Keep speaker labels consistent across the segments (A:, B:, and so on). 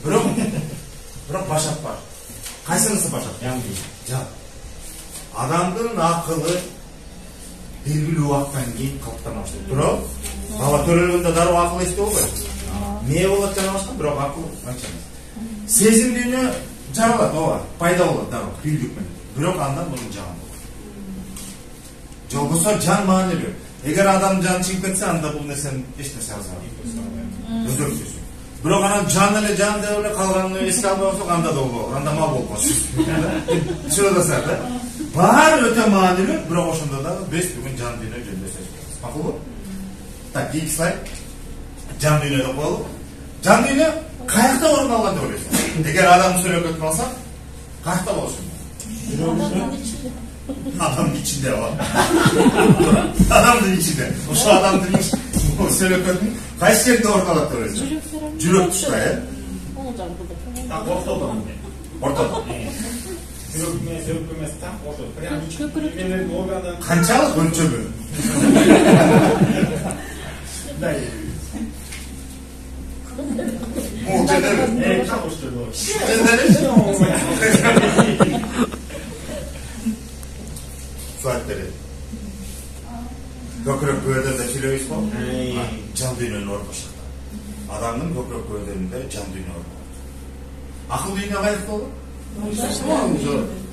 A: Бирок башат бар. Кайсынысы башат? Жан. Адамдын акылы белгилүү убакыттан кийин калыптана баштайт. Бирок бала төрөлгөндө дароо акыл эсте болбойт. Эмне болот жана башка, бирок акыл анча эмес. Сезим дүйнө жаралат, ооба, пайда болот дароо түйүлдүк менен. Бирок андан мунун жаны болот. Жолбосо жан маанилүү. Эгер адам жаны чыгып кетсе, анда бул нерсени эч нерсе албайт. Өзөксүз. Бирок анан жан эле жан деп эле калганын эске албай койсок, анда да болбойт. Анда мал болуп калат. Түшүнүп атасыздар да? Баары өтө маанилүү, бирок ошондо дагы биз бүгүн жан дүйнө жөнүндө сөз кылабыз. Макулбу? Так, кийинки слайд. Жан дүйнө деп коелу. Жан дүйнө каякта орун алган деп ойлойсуң? Эгер адамды сүйлөп алсак, каякта болушу? Адамдын ичинде бар. Адамдын ичинде. Ошо адамдын сөйлөкөтүн кайсы жерде орун алат деп ойлойсуң? Жүрөк тушта,
B: Так, ортодо.
A: Ортодо.
B: Жүрөк менен жүрөк эмес, так, ортодо. Прям ичинде органы.
A: Канчалык өлчөгү?
B: Дай.
A: Бул жерде
B: так ошто.
A: Слайд берет. Көкүрөк көбөдөнүндө сүйлөйбүз го? Жан дүйнөнүн ортосунда. Адамдын көкүрөк көбөдөнүндө жан дүйнө бар. Акыл дүйнө каякта болот?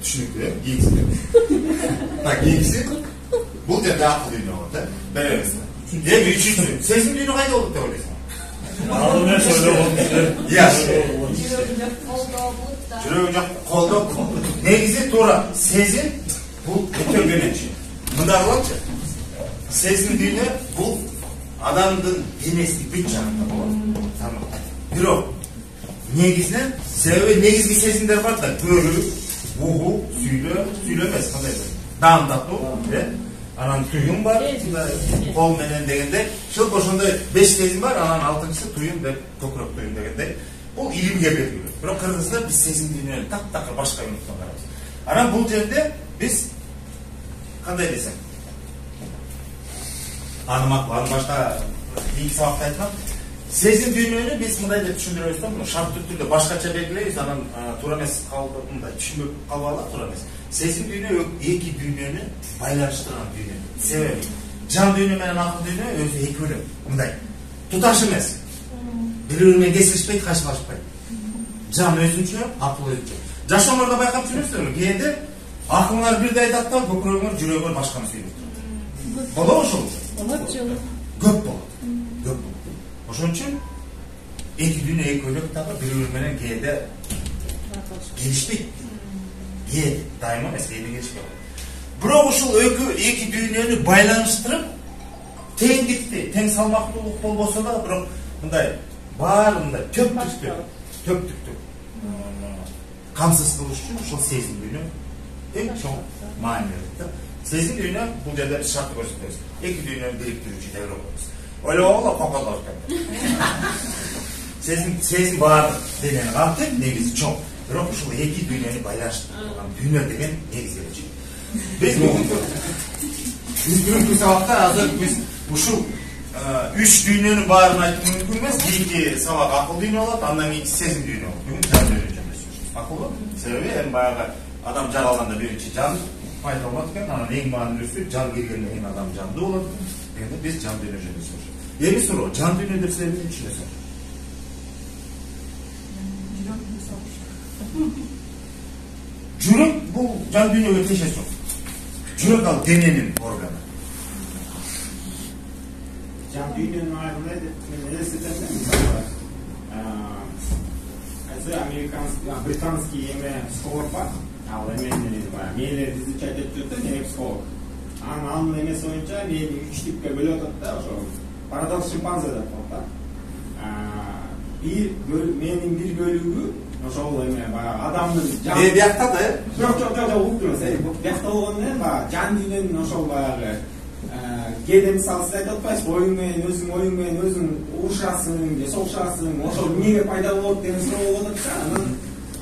A: Түшүнүктүү, кийинкиси. Так, кийинкиси. Бул жерде акыл дүйнө болот, беребиз. Эми үчүнчүсү, сезим дүйнө кайда болот деп ойлойсуң?
B: Ал эмес ойлогон.
A: Жүрөгү жок, колдо. Негизи туура сезим бул көтөргөнүчү. Мындай кылачы. Сезим дүйнө бул адамдын денесинин бүт жагында болот. Бирок негизинен себеби негизги сезимдер бар да, көрүү, угуу, сүйлөө эмес, кандай даамдатуу, анан туюм бар, кол менен дегенде, шылп ошондой 5 сезим бар, анан 6-чысы туюм деп, көкүрөк туюм дегенде, бул илимге белгилүү. Бирок Кыргызда биз сезим дүйнөнү так башка юнуттан карайбыз. Анан бул жерде биз кандай десем? Аны башка кийинки сабакта айтмак. Сезим дүйнөнү биз мындай деп түшүндүрөбүз да, шарттуу түрдө башкача белгилейбиз, анан туура эмес калды, мындай түшүнбөп калбагыла, туура эмес. Сезим дүйнө эки дүйнөнү байланыштырган дүйнө. Себеби жан дүйнө менен акыл дүйнө өзү эки бөлөк. Мындай туташ эмес. Бири-бири менен кесилишпейт, кайшылашпайт. Жан өзүнчө, акыл өзүнчө. Жашоомордо байкап жүрөсүзбү? Кээде акылыңар бирди айтат да, көкүрөгүңөр, жүрөгүңөр башканы сүйлөп турат. Болобу ошол? Көп болот. Көп болот. Ошон үчүн эки дүйнө эки бөлөк дагы бири-бири менен кээде келишпейт. Кээде дайыма эмес, кээде келишпейт. Бирок ушул эки дүйнөнү байланыштырып, теңдикти, тең салмактуулук болбосо да, бирок мындай баарында төптүктү камсыз кылыш үчүн ушул сезим дүйнө эң чоң маани берет. Сезим дүйнө бул жерде шартты көрсөтөбүз. Эки дүйнөнү бириктирүүчү деп ойлойбуз. Ойлогонго коколор экен. Сезим баардык денени камтыйт, негизи чоң. Бирок ушул эки дүйнөнү байланыштырган дүйнө деген негиз эреже. Биз бүгүнкү сабакта азыр биз ушул үч дүйнөнүн баарын айтып мүмкүн эмес. Кийинки сабак акыл дүйнө болот, андан кийинки сезим дүйнө болот. Бүгүн жан дүйнө жөнүндө сөз кылабыз. Макулбу? Себеби эми баягы адам жаралганда биринчи жан пайда болот экен, анан эң маанилүүсү жан келгенден кийин адам жандуу болот дегенде биз жан дүйнө жөнүндө сөз кылабыз. Эми суроо, жан дүйнө деп силер эмне түшүнөсүңөр? Жүрөк бул жан дүйнөгө тиешеси жок. Жүрөк ал дененин органы.
B: Жан дүйнөнүн айрымында деп мен элестетем да. Британский эме психолог бар. Ал эмени мээлер изучать этип жүрөт, мен психолог. Анын эмеси боюнча мээни 3 типке бөлүп атат да, ошо парадокс шимпанзе деп коет да. Менин бир бөлүгү ошол эме баягы адамдын жан
A: биякта да,
B: жок, угуп турсуз. Биякта болгону менен баягы жан дүйнөнүн ошол баягы кээде мисалы сиз айтып атпайсызбы, оюң менен өзүң урушасың, же согушасың, ошол эмнеге пайда болот деген суроо болуп атат да. Анан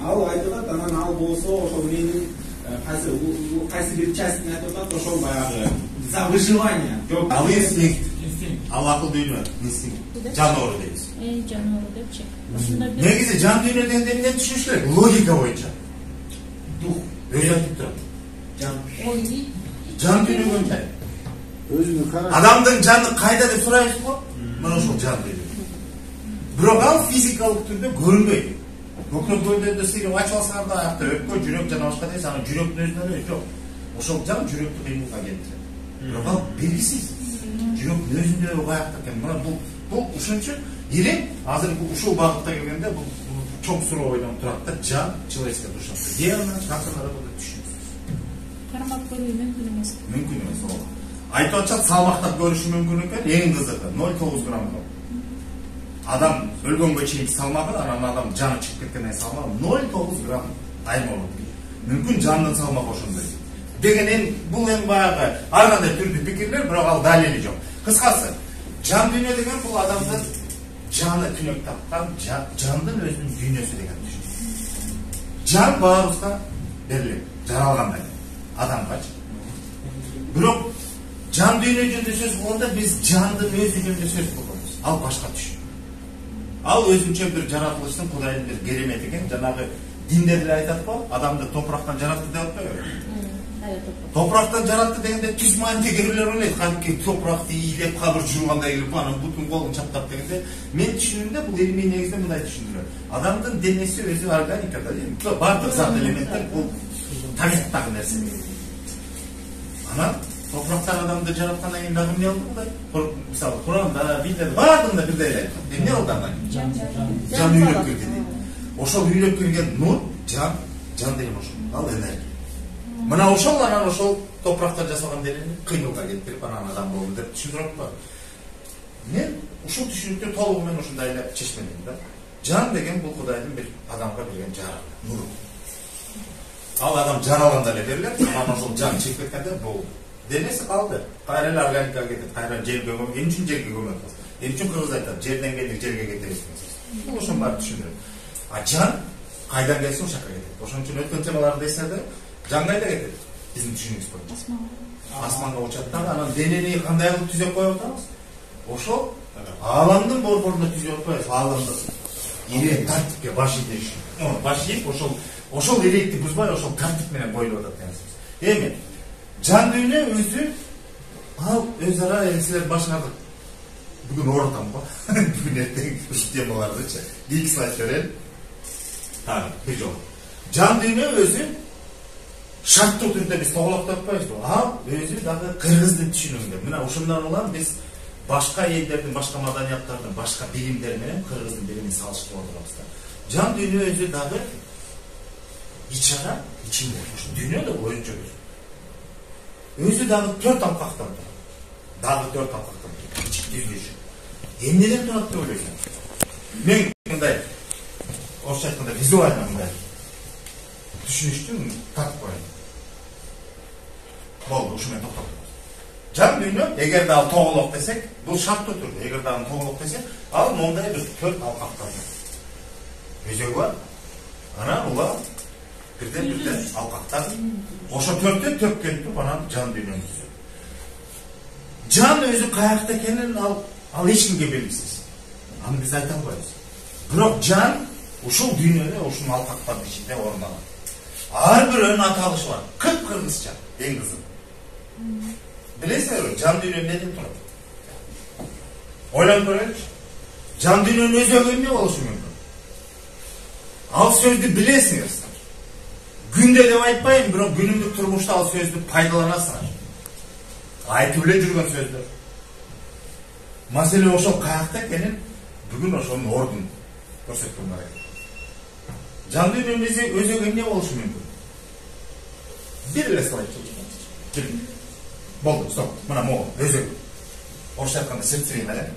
B: ал айтып атат, анан ал болсо ошол менин кайсы бир частин айтып атат, ошол баягы за выживание.
A: Ал инстинкт. Ал акыл дүйнө, инстинкт. Жаныбар дейбиз.
C: жаныбар депчи. Ушундай бир
A: Негизи жан дүйнө дегенде эмне түшүнүш керек? Логика боюнча.
B: дух,
A: Өзү айтып турат.
B: жан.
C: ой,
A: Жан дүйнө боюнча.
D: Өзүнүн караш.
A: Адамдын жаны кайда деп сурайбыз го? Мына ушул жан дүйнө. Бирок ал физикалык түрдө көрүнбөйт. Көкнөкөйдө сыйрып ачып алсаңар да аякта өпкө, жүрөк жана башка дейсиз, анан жүрөктүн өзүнөн эле жок. Ошол жан жүрөктү кыймылга келтирет. Бирок ал белгисиз. Жүрөктүн өзүндө каякта экен. Мына бул ушун үчүн элем азыр ушул багытта келгенде бул чоң суроо ойдон турат да, жан человеческая душа. Где она, как она работает, түшүнүсүз.
C: кармап көрүү мүмкүн эмес.
A: Мүмкүн эмес ол. Айтып атышат, салмактап көрүшү мүмкүн экен, эң кызыгы 0,9 грамм. Адам өлгөнгө чейин салмагы, анан адам жаны чыгып кеткенден кийин салмагы 0,9 грамм айма болот. Мүмкүн жандын салмагы ошондой. Деген бул эми баягы ар кандай түрдүү пикирлер, бирок ал далили жок. Кыскасы, жан дүйнө деген бул адамдын жаны түнөк тапкан, жандын өзүнүн дүйнөсү деген түшүн. Жан баарыбызга берилет, жаралгандай адамгачы. Бирок жан дүйнө жөнүндө сөз кылганда биз жандын өзү жөнүндө сөз кылабыз. Ал башка түшүн. Ал өзүнчө бир жаратылыштын Кудайдын бир керемети экен. Жанагы диндер эле айтат го, адамды топурактан жаратты деп атпайбы? Топурактан жаратты дегенде түз маанидеги бирлер ойлойт, кадимки топуракты ийилеп кабыр жуугандай келип, анан бутун колун чаптап дегенде, мен түшүнүмдө бул илимий негизде мындай түшүндүрөт. Адамдын денеси өзү органикада, бардык зат элементтер бул табиаттагы нерсе. Анан топурактан адамды жараткандан кийин дагы эмне болду Кудай? Мисалы, Куранда, Библияда бардыгында бирдей эле айтат. Эмне болду андан кийин? Жан үйлөп кирди дейт. Ошол үйлөп кирген нур, жан деген ошол. Ал энергия. Мына ошол анан ошол топурактан жасалган денени кыймылга келтирип, анан адам болду деп түшүндүрөт го. Мен ушул түшүнүктү толугу менен ушундай эле чечмедим да. Жан деген бул Кудайдын бир адамга берген жарык, нуру. Ал адам жаралганда эле берилет, анан ошол жан чыгып кеткенде бул денеси калды. Кайра эле органикага кетет, кайра жерге көмөк, эмне үчүн жерге көмөк кылат? Эмне үчүн кыргыз айтат, жерден келдик, жерге кетебиз деген. Бул ошон баары түшүндүрөт. А жан кайдан келсе ошакка кетет. Ошон үчүн өткөн темаларды эследи. Жан кайда кетет? Биздин түшүнүгүбүз боюнча. Асманга учат да, анан денени кандай кылып түзөп коюп атабыз? Ошол ааламдын борборуна түзөп атпайбыз, ааламды ирек тартипке баш ийдеш. Баш ийип ошол иректи бузбай, ошол тартип менен бойлоп атат экенсиз. Эми жан дүйнө өзү ал өз ара силер башыңарды бүгүн оорутам го. Бүгүн эртең ушул темалардычы. Бийик слайд берели. Бир жолу. Жан дүйнө өзү шарттуу түрдө биз тоголоктоп атпайбызбы? Ал өзү дагы кыргыздын түшүнүгүндө. Мына ошондон улам биз башка элдердин, башка маданияттардын, башка билимдер менен кыргыздын билимин салыштырып отурабыз да. Жан дүйнө өзү дагы ичара, ичинде. Ошо дүйнө да боюнча өзү дагы 4 алкактан турат. Дагы 4 алкактан турат. Ички түзүлүшү. Эмнеден турат деп ойлойсуң? Мен мындай орусча айтканда визуально мындай түшүнүштүн тартып коеюн. Болду, ушу менен токтоп. Жан дүйнө, эгерде ал тоголок десек, бул шарттуу түрдө. Эгерде ал тоголок десек, ал мондай бир 4 алкактан турат. Өзөгү бар. Анан улам бирден алкактар. Ошо 4тө төккөнтүп анан жан дүйнөнү түзөт. Жан өзү каякта экенин ал эч кимге белгисиз. Аны биз айта албайбыз. Бирок жан ушул дүйнөдө, ушул алкактардын ичинде орун алат. Ар бирөөнүн аталышы бар. Кыргызча, эң кызык. Билесиңерби, жан дүйнө эмнеден турат? Ойлонуп көрөйүнчү. Жан дүйнөнүн өзөгү эмне болушу мүмкүн? Ал сөздү билесиңер. Күндө деп айтпайм, бирок күнүмдүк турмушта ал сөздү пайдаланасыңар. Айтып эле жүргөн сөздөр. Маселе ошол каякта экенин бүгүн ошонун ордун көрсөткөн керек. Жан дүйнөнүн өзөгү эмне болушу мүмкүн? Бир эле слайд чечип. Болду, стоп. Мына могу өзөг. Орусча айтканда сердцевина, эле.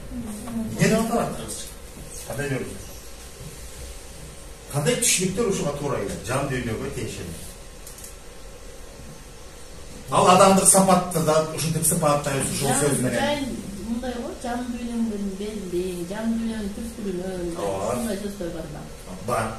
A: Эмне деп аталат кыргызча? Кандай көрүнөт? Кандай түшүнүктөр ушуга туура келет? Жан дүйнөгө тиешелүү. Ал адамдык сапатты да ушинтип сыпаттайбыз ушул сөз менен.
C: Мындай го, жан дүйнөнүн белди, жан дүйнөнүн түпкүрүнөн, ушундай сөздөр бар да.
A: Бар.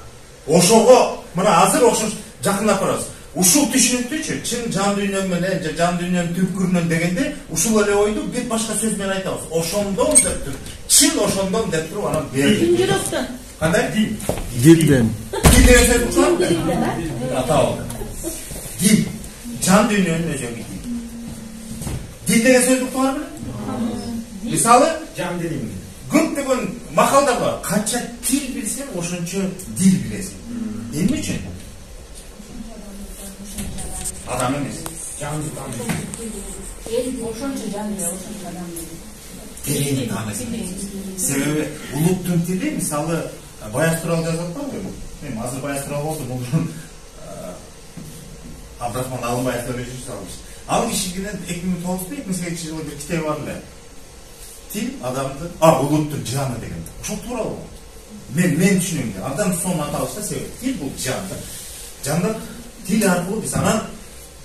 A: Ошого, мына азыр ошо жакындап барабыз. Ушул түшүнүктүчү, чын жан дүйнө менен, жан дүйнөнүн түпкүрүнөн дегенде, ушул эле ойду бир башка сөз менен айтабыз. Ошондон деп чын ошондон деп туруп анан берди.
C: жүрөктөн.
A: Кандай?
D: Дилден.
A: Дил деген сөз уктуңарбы? Атабы. Дил. Жан дүйнөнүн өзөгү дил. Дил деген сөз уктуңарбы? Мисалы,
B: жан дилим.
A: көптөгөн макалдар бар. Канча тил билсең, ошончо дил билесиң. Эмне үчүн? Адам эмес.
B: Жан дилим.
C: Ошончо жан эле, ошончо адам эле.
A: Тереңи таанысың. Себеби улуттун тили, мисалы, Баяз тууралуу жазып атпаймынбы? Мен азыр Баяз тууралуу болсом, мурун Абдрахман Алымбаев деп жазылmış. Ал кишиден 2009-2008 bir китеби бар эле. Тил адамды, улуттун жаны деген. Ошол тууралуу. Мен түшүнөм. Адам сонун аталышта себеп тил бул жан. Жанда тил аркылуу биз анан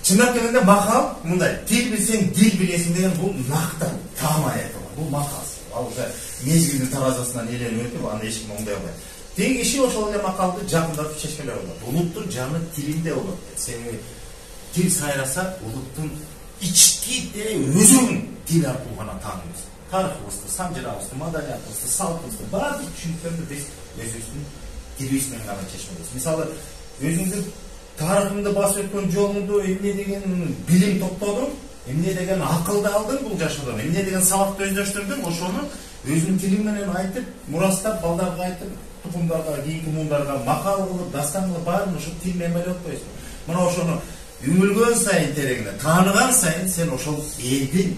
A: чындап келгенде макал мындай. Тил билсең, дил билесиң деген бул накта, таам аяты бар. Бул макал. Ал уже мезгилдин таразасынан эленип өтүп, аны эч ким оңдой албайт. Теги киши ошол эле макалды жакындатып чечкелеп алат. Улуттун жаны тилинде болот. Себеби тил сайраса, улуттун ички өзүң тил аркылуу гана тааныйбыз. Тарыхыбызды, самжырабызды, маданиятыбызды, салтыбызды, баардык түшүнүктөрдү биз өзүбүздүн тилибиз менен гана чечмейбиз. Мисалы, өзүңдүн тарыхыңды басып өткөн жолуңду эмне деген билим топтодуң, эмне деген акылды алдың бул жашоодон, эмне деген сабакты өздөштүрдүң, ошону өзүнүн тилиң менен айтып, мурастап, балдарга айтып, тукумдарга, кийинки муундарга макал кылып, дастан кылып, баарын ошол тил менен байлап атпайсың. Мына ошону үңүлгөн сайын тереңине, тааныган сайын сен ошол элдин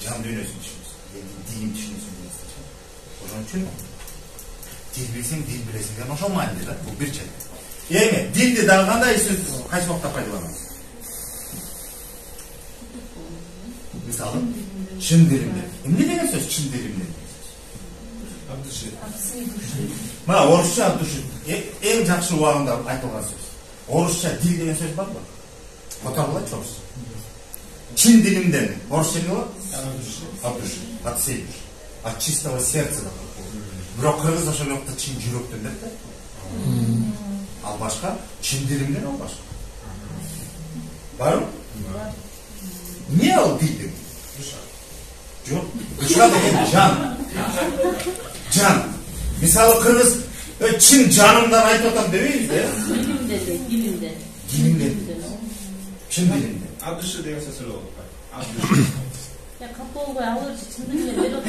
A: жан дүйнөсүн түшүнөсүң, элдин дилин түшүнөсүң деген. Ошон үчүн тил билсең, дил билесиң деген ошол мааниде да, бул бир чет. Эми дилди дагы кандай сөз кайсы убакта пайдаланабыз? Мисалы, чын дилимде. Эмне деген сөз чын дилимде? Мына орусча души эң жакшы убагында айтылган сөз. Орусча дил деген сөз барбы? Которулат чоксу. Чин дилимден орусча эмне болот? От души, от всей души, от чистого сердца. Бирок кыргыз ошол жакта чин жүрөктөн деп да. Ал башка, чин дилимден ал башка. Барбы? Не ал дил деген? Жок, душа деген жан. Жан. Мисалы кыргыз чин жанымдан айтып атам дебейбиз да?
C: Дилимде.
A: Чин дилимде.
B: От души деген сөз болот. От души.
C: Кап болбой алып чын дилимде деп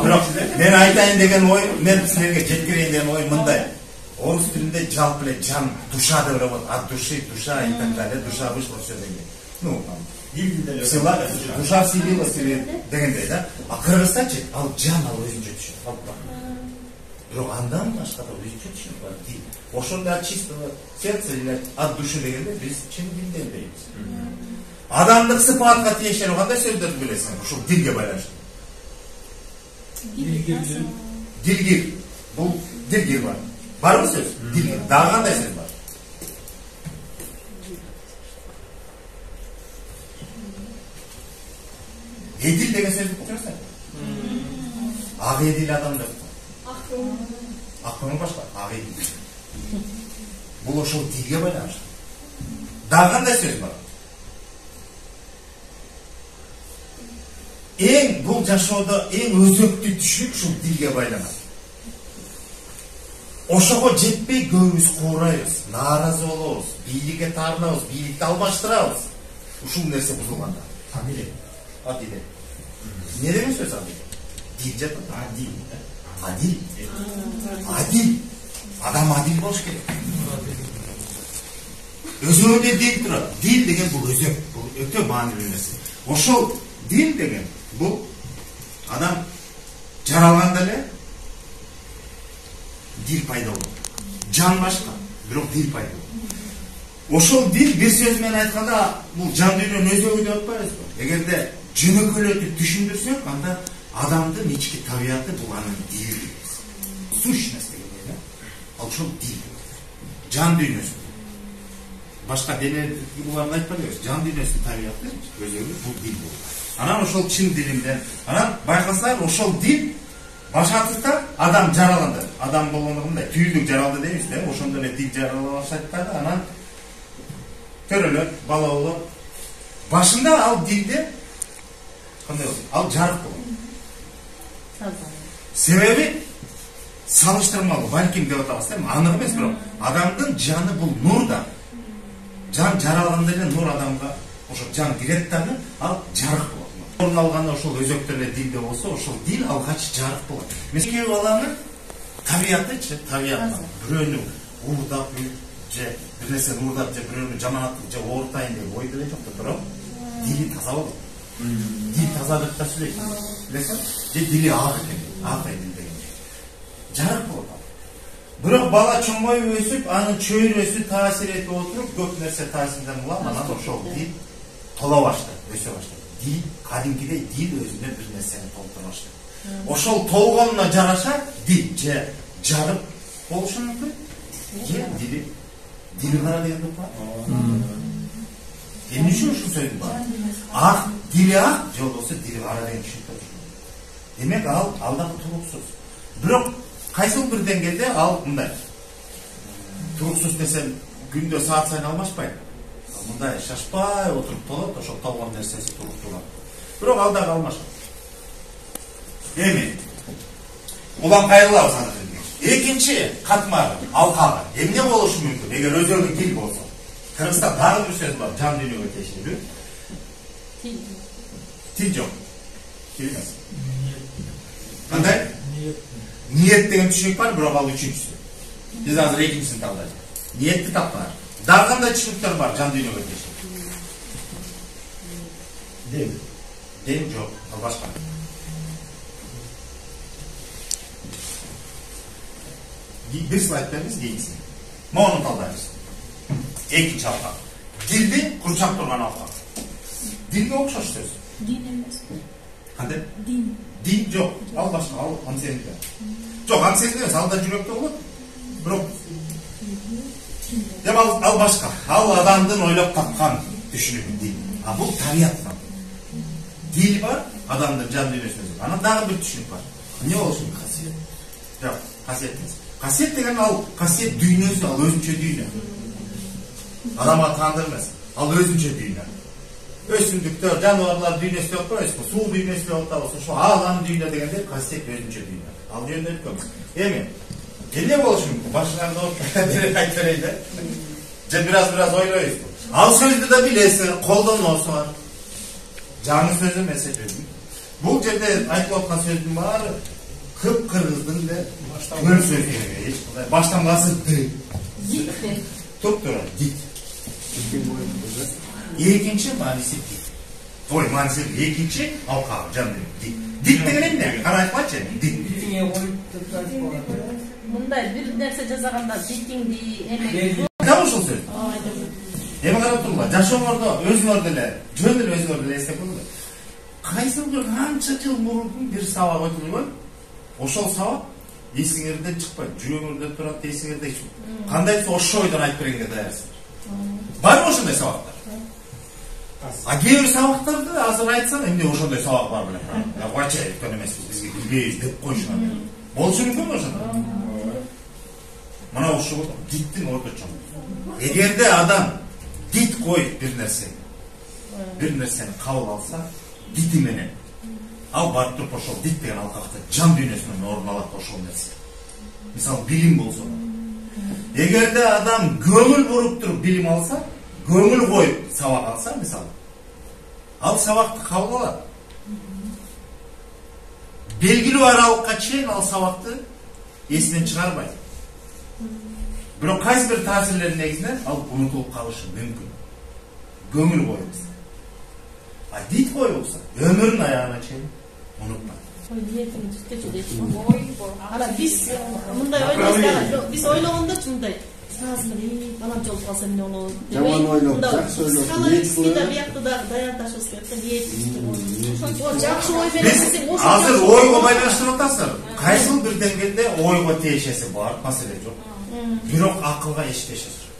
A: Бирок мен айтайын деген ой, мен силерге жеткирейин деген ой мындай. Орус тилинде жалпы эле жан, душа деп аталат. От души, душа и так далее, душа вышло всё деген. Ну, сила, душа вселилась дегендей да. А кыргызчачы ал жан ал өзүнчө түшүнөт. Бирок андан башка да өзүнчө түшүнөт бар. Дил. Ошондо от чистого сердца или от души дегенде биз чын дилден дейбиз. Адамдык сыпатка тиешелүү кандай сөздөрдү билесиң? Ушул дилге байланыштуу. Дилгир. Бул дилгир бар. Барбы сөз? Дилгир. Дагы кандай сөз бар? Эдил деген сөздү уктурсаң? Ак эдил адам деп. Ак көңүл башка, ак эдил. Бул ошол дилге байланыштуу. Дагы кандай сөз бар? Бул жашоодо эң өзөктүү түшүнүк ушул дилге байланат. Ошого жетпей көбүбүз куурайбыз, нааразы болобуз, бийликке таарынабыз, бийликти албаштырабыз. Ушул нерсе бузулганда. Адил. Не деген сөз адил? Дил жатат. Адил. Адам адил болуш керек. Өзүнө дил турат. Дил деген бул өзөк, бул өтө маанилүү нерсе. Ошол дил деген бул адам жаралганда эле дил пайда болот. Жан башка, бирок дил пайда болот. Ошол дил бир сөз менен айтканда бул жан дүйнөнүн өзөгү деп атпайбызбы? Эгерде жөнөкөйлөтүп түшүндүрсөк, анда адамдын ички табияты бул анын дили. Сущность деген да. Ал ошол дил. Жан дүйнөсү. Башка дене буларды айтпайбыз. Жан дүйнөсүнүн табияты өзөгү бул дил болот. Анан ошол чын дилимден, анан байкасаңар ошол дил башатыкта адам жараланды. Адам болгондугунда түйүлдүк жаралды дейбиз да. Ошондо эле дил жарала баштайт да, анан төрөлөт, бала болот. Башында ал дилде кандай болот? Ал жарык болот. Себеби салыштырмалуу, балким деп атабыз, анык эмес, бирок адамдын жаны бул нур да. Жан жаралганда эле нур адамга ошо жан кирет дагы, ал жарык болот. Орун алганда ошол өзөктөрдө дилде болсо, ошол дил алгач жарык болот. Мисалы баланын табиятычы, табият бирөөнү уурдап же бир нерсени уурдап же бирөөнү жаманаттык же оорутайын деп ой деле жок да, бирок дили таза болот. Дил тазалыкта сүйлөйт. Билесиңби? Же дили ак экен, ак экен деген. Жарык болот. Бирок бала чоңоюп өсүп, анын чөйрөсү таасир этип отуруп, көп нерсе таасирден улам, анан ошол дил тола баштайт, өсө баштайт. Дил кадимкидей дил өзүнө бир нерсени толтура баштайт. Ошол толгонуна жараша дил же жарык болушу мүмкүн, же дили кара деген деп бар. Эмне үчүн ушул сөздүн бар? Ак, дили ак, же болбосо дили кара деген түшүнүктөр. Демек ал дагы туруксуз. Бирок кайсыл бир деңгээлде ал мындай. Туруксуз десем, күндө саат сайын алмашпайт. Мындай шашпай отуруп толот, ошол толгон нерсеси туруп турат. Бирок ал дагы алмашат. Эми улам кайрылабыз аны. Экинчи катмар алкага эмне болушу мүмкүн? Эгер өзүнүн дил болсо. Кыргызстан дагы бир сөз бар, жан дүйнөгө тиешелүү. Тил жок. Тил эмес. Кандай? Ниет деген түшүнүк бар, бирок ал үчүнчүсү. Биз азыр экинчисин талдайбыз. Ниетти тапканар. Дагы кандай түшүнүктөр бар жан дүйнөгө тиешелүү? Дем жок, ал башка. Bir slide beriniz giyinsin. Moğolun taldayız. Ekinci halka. Dildi kurçak durgan halka. Dilde okşaş söz.
C: Din emez.
A: Hadi?
C: Din.
A: Din yok. Al başka, al antisenlikler. Yok antisenlikler emez, al da cürekte olur. Bırak. Dem al başka. Al adamdın oylap tapkan düşünüp dil. Ha bu tabiattan. Dil var, adamdın can dünyasında. Ana daha bir düşünüp var. Ne olsun? Kasiyet. Yok, kasiyet değil. Kasiyet деген ал касиет дүйнөсү, ал өзүнчө дүйнө. Адамга таандырмас. Ал өзүнчө дүйнө. Өсүмдүктөр, жаныбарлар дүйнөсү деп коебузбу? Суу дүйнөсү деп атабыз. Ошо алам дүйнө дегенде касиет өзүнчө дүйнө. Ал жөнүндө өткөнбүз. Эми эмне болушу мүмкүн? Башыңарды берип айтып берейин да. Же бираз ойлойбузбу? Ал сөздү да билесиңер, колдоносуңар. Жаңы сөз эмес экен. Бул жерде айтылып аткан сөздүн баары кыргыздын эле өр сөздөрү. Баштан басы ды. Туруп турат, дит. Экинчи мааниси дит. Ой, мааниси экинчи алкага жан дит. Дит деген эмне? Кара айтпачы, дит.
C: Мындай бир нерсе жасаганда дитиңди эме.
A: Кам ушул сөз? Эми карап тургула, жашооңордо өзүңөр деле, жөн эле өзүңөр деле эстеп коюңар. Кайсы бир канча жыл мурун бир сабак өтүлгөн. Ошол сабак эсиңерден чыкпайт, жүрөгүңөрдө турат, эсиңерде эч. Кандайсы ошо ойдон айтып бергенге даярсыңар. Барбы ошондой сабактар? А кээ бир сабактарды азыр айтсам, эмне ошондой сабак бар белем. Кача өткөн эмеспиз, бизге билбейбиз деп коюшат. Болушу мүмкүнбү ошондой? Мына ушул диттин орточоң. Эгерде адам дит коюп бир нерсени кабыл алса, дити менен ал барып туруп ошол дит деген алкакта жан дүйнөсүнөн орун алат ошол нерсе. Мисалы билим болсо. Эгерде адам көңүл буруп туруп билим алса, көңүл коюп сабак алса, мисалы, ал сабакты кабыл алат. Белгилүү аралыкка чейин ал сабакты эсинен чыгарбайт. Бирок кайсы бир таасирлердин негизинен ал унутулуп калышы мүмкүн. Көңүл коюп. А дит коюлса, өмүрүнүн аягына чейин унутпайт.
C: Ой, ниетиңди түзгөчү дейт. Ана биз мындай ойлойбуз, биз ойлогондочу мындай. Сразу балам жолуп калса эмне болот?
D: Жаман ойлоп, жакшы ойлоп,
C: ниет кылып. Да биякты да даярдашыбыз керек, ниет. Жакшы ой бересиң, ошо.
A: Азыр ойго байланыштырып атасыздар. Кайсыл бир деңгээлде ойго тиешеси бар, маселе жок. Бирок акылга эч тиешеси жок.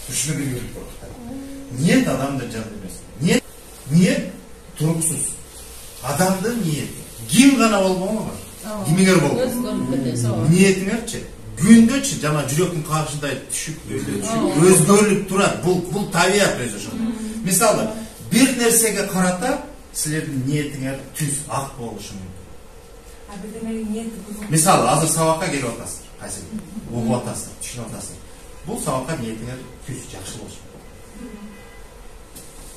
A: Түшүнүп керек болот. Ниет адамдын жан дүйнөсү. Ниет туруксуз. Адамдын ниети. Ким гана болбоңу бар. Кимиңер болбойт. Ниетиңерчи күндөчү жана жүрөктүн каршындай түшүп, өзгөрүп турат. Бул табият өзү ошо. Мисалы, бир нерсеге карата силердин ниетиңер түз, ак болушу мүмкүн.
E: Бирдемеге ниети бузулуп.
A: Мисалы, азыр сабакка келип атасың, кайсы угуп атасың, түшүнүп атасың. Бул сабакка ниетиңер түз, жакшы болушу мүмкүн.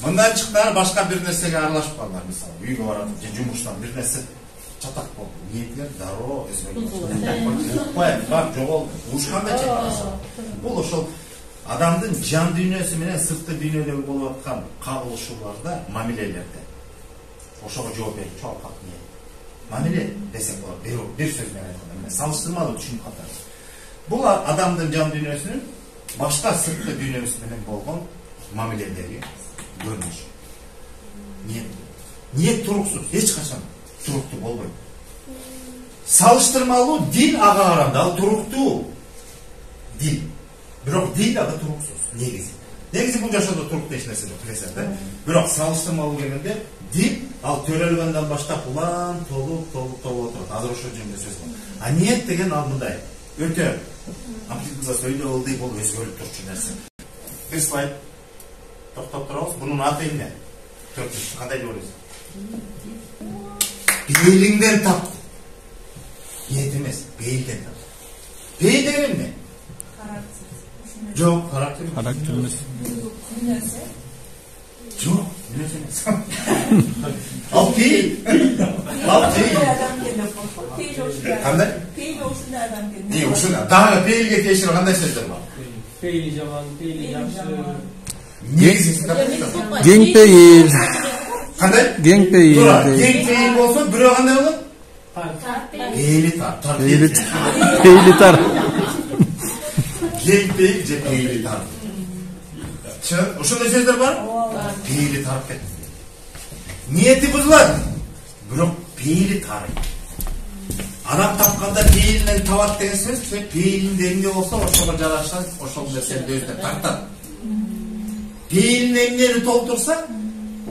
A: Мындан чыкканда башка бир нерсеге аралашып калдыңар, мисалы, үйгө баратып, же жумуштан бир нерсе чатак болду. Ниетиңер дароо өзгөрүп. Укпай, бак, жоголду. Ушканда чек. Бул ошол адамдын жан дүйнөсү менен сырткы дүйнөдөгү болуп аткан кагылышууларда, мамилелерде. Ошого жооп берип, чоң кат ниет. Мамиле десек болот, бир сөз менен айтканда, салыштырмалуу түшүнүп катат. Бул адамдын жан дүйнөсүнүн башка сырткы дүйнөсү менен болгон мамиледеги көрүнүш. Ниет туруксуз, эч качан туруктуу болбойт. Салыштырмалуу дил ага караганда ал туруктуу дил. Бирок дил ага туруксуз, негизи. Негизи бул жашоодо туруктуу эч нерсе жок, билесиз да? Бирок салыштырмалуу келгенде дил ал төрөлгөндөн баштап улам толуп отурат. Азыр ошол жөнүндө сөз кылам. А ниет деген ал мындай, өтө амплитуда сөйлөп ылдый болуп өзгөрүп турчу нерсе. Бир слайд токтоп турабыз. Бунун аты эмне? Төртүнчү кандай деп ойлойсуз? Бейлиңден тап. Ниет эмес, бейлден тап. Бейл деген эмне? Характер. Жок, характер.
F: Характер эмес.
E: Нерсе.
A: Жок, нерсе эмес. Ал бейл. Ал бейл. Кандай?
E: Бейли ушундай адам келди.
A: Не, ушундай. Дагы бейлге тиешелүү кандай сөздөр бар?
G: Бейли жаман, бейли жакшы.
F: Кең пейил.
A: Кандай?
F: Кең пейил.
A: Кең пейил болсо, бирөө кандай болот? Пейили тар.
F: Пейили тар.
A: Кең пейил же пейили тар. Ошондой сөздөр бар? Пейили тарып кетти. Ниети бузулат. Бирок пейили тар. Адам тапканда пейилинен табат деген сөз, пейилинде эмне болсо, ошого жараша, ошол нерсени өзүнө тартат. Пейилин эмнени толтурса,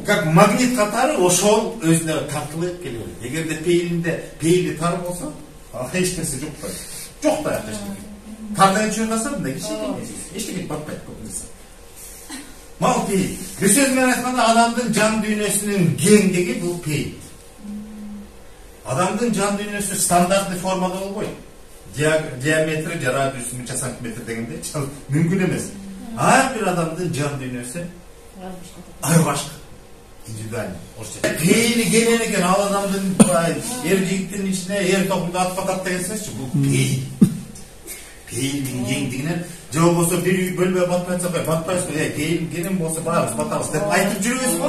A: как магнит катары ошол өзүнө тартылып келе берет. Эгерде пейилинде пейили тар болсо, эч нерсе жок койт. Жок да эчтеке. Тардан чыгаса, мындай кичине эчтеке батпайт көп нерсе. Мал пейил. Бир сөз менен айтканда, адамдын жан дүйнөсүнүн кеңдиги бул пейил. Адамдын жан дүйнөсү стандартный формада болбойт. Диаметри же радиусу 1000 сантиметр дегенде мүмкүн эмес. Ар бир адамдын жан дүйнөсү ар башка, индивидуальный. Пейили келген экен, ал адамдын эр жигиттин ичине эр топунда атып атат деген сөзчү. Бул пейил. Пейилдин кеңдигинен же болбосо бир үй бөлбөй батпайса, батпайсыз, пейил кенен болсо барабыз батабыз деп айтып жүрөбүз го.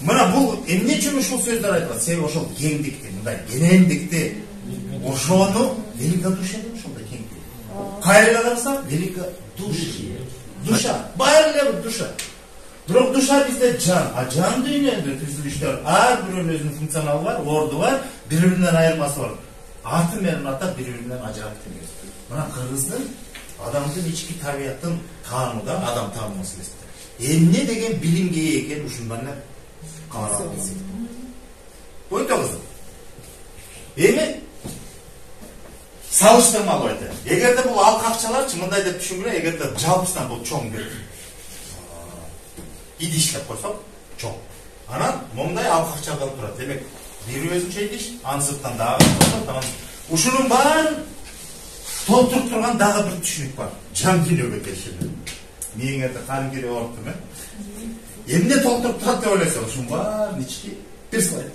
A: Мына бул эмне үчүн ушул сөздөр айтылат? Себеби ошол кеңдикти, мындай кенендикти, ошону великодушие деп ошондой кеңдик. Кайра карасак, великодушие. Душа, баары эле душа. Бирок душа бизде жан, а жан дүйнөдө түзүлүштөр ар бирөөнүн өзүнүн функционалы бар, орду бар, бири-биринен айырмасы бар. Аты менен ата бири-биринен ажырап келген. Мына кыргыздын адамдын ички табияттын таанууда адам таануу маселесинде эмне деген билимге ээ экен ушундан эле карап билсек. Өтө кызык. Эми салыштырмалуу айтат. Эгерде бул алкакчаларчы мындай деп түшүнгүлө, эгерде жалпысынан бул чоң бир идиш деп койсок, чоң. Анан мондай алкакчадан турат. Демек, бири өзүнчө идиш, анын сырттан дагы койсок, ушунун баарын толтуруп турган дагы бир түшүнүк бар. Жан дүйнөгө тиешелүү. Мээңерде калимгерей орупту мен. Эмне толтуруп турат деп ойлойсуң? Ушунун баарын ички бир слайд.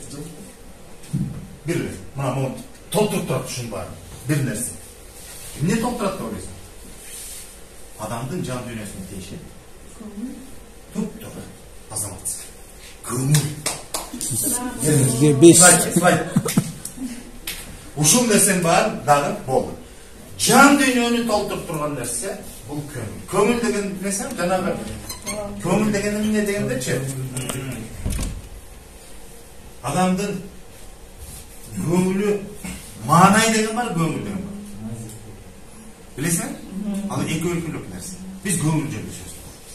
A: Бир, мына мону толтуруп турат ушунун баарын. Бир нерсе. Эмне толтурат деп ойлойсуң? Адамдын жан дүйнөсүнө тиешелүү. Туп-тура азамат. Көңүл.
F: Сизге 5
A: слайд. Ушул нерсенин баарын дагы болду. Жан дүйнөнү толтуруп турган нерсе бул көңүл. Көңүл деген нерсе жанагы көңүл деген эмне дегендечи? Адамдын көңүлү маанай деген бар, көңүл деген бар. Билесиңби? Ал эки өлкөлүк нерсе. Биз көңүл жөнүндө сөз кылабыз.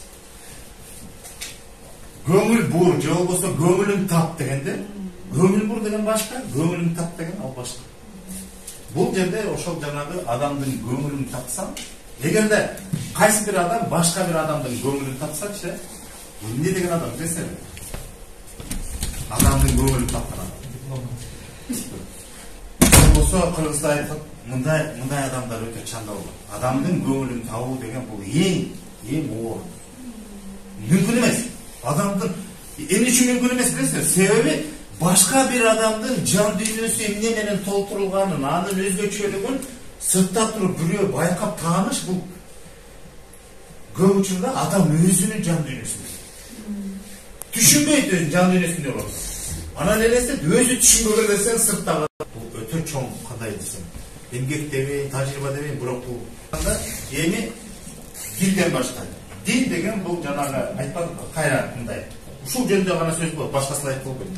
A: Көңүл бур же болбосо көңүлүн тап дегенде, көңүл бур деген башка, көңүлүн тап деген ал башка. Бул жерде ошол жанагы адамдын көңүлүн тапсаң, эгерде кайсы бир адам башка бир адамдын көңүлүн тапсачы, эмне деген адам десең? адамдын көңүлүн тапкан адам. Болсо Кыргызда айтып, мындай адамдар өтө чанда болот. Адамдын көңүлүн табуу деген бул эң оор. Мүмкүн эмес. Адамдын эмне үчүн мүмкүн эмес билесиңер? Себеби башка бир адамдын жан дүйнөсү эмне менен толтурулганын, анын өзгөчөлүгүн сыртта туруп бирөө байкап тааныш бул көп учурда адам өзүнүн жан дүйнөсүн түшүнбөйт, өзүнүн жан дүйнөсүндө болот. Анан элестет, өзү түшүнбөгөн нерсени сырттагы бул өтө чоң, кандай десем, эмгек демейин, тажрыйба демейин, бирок бул эми дилден баштайт. Дин деген бул жанагы айтпадыкпы, кайра мындай. Ушул жөнүндө гана сөз болот, башкасына айтып болбойт.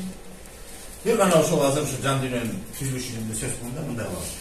A: Бир гана ошол азыр ушу жан дүйнөнүн түзүлүшү жөнүндө сөз кылганда мындай болот.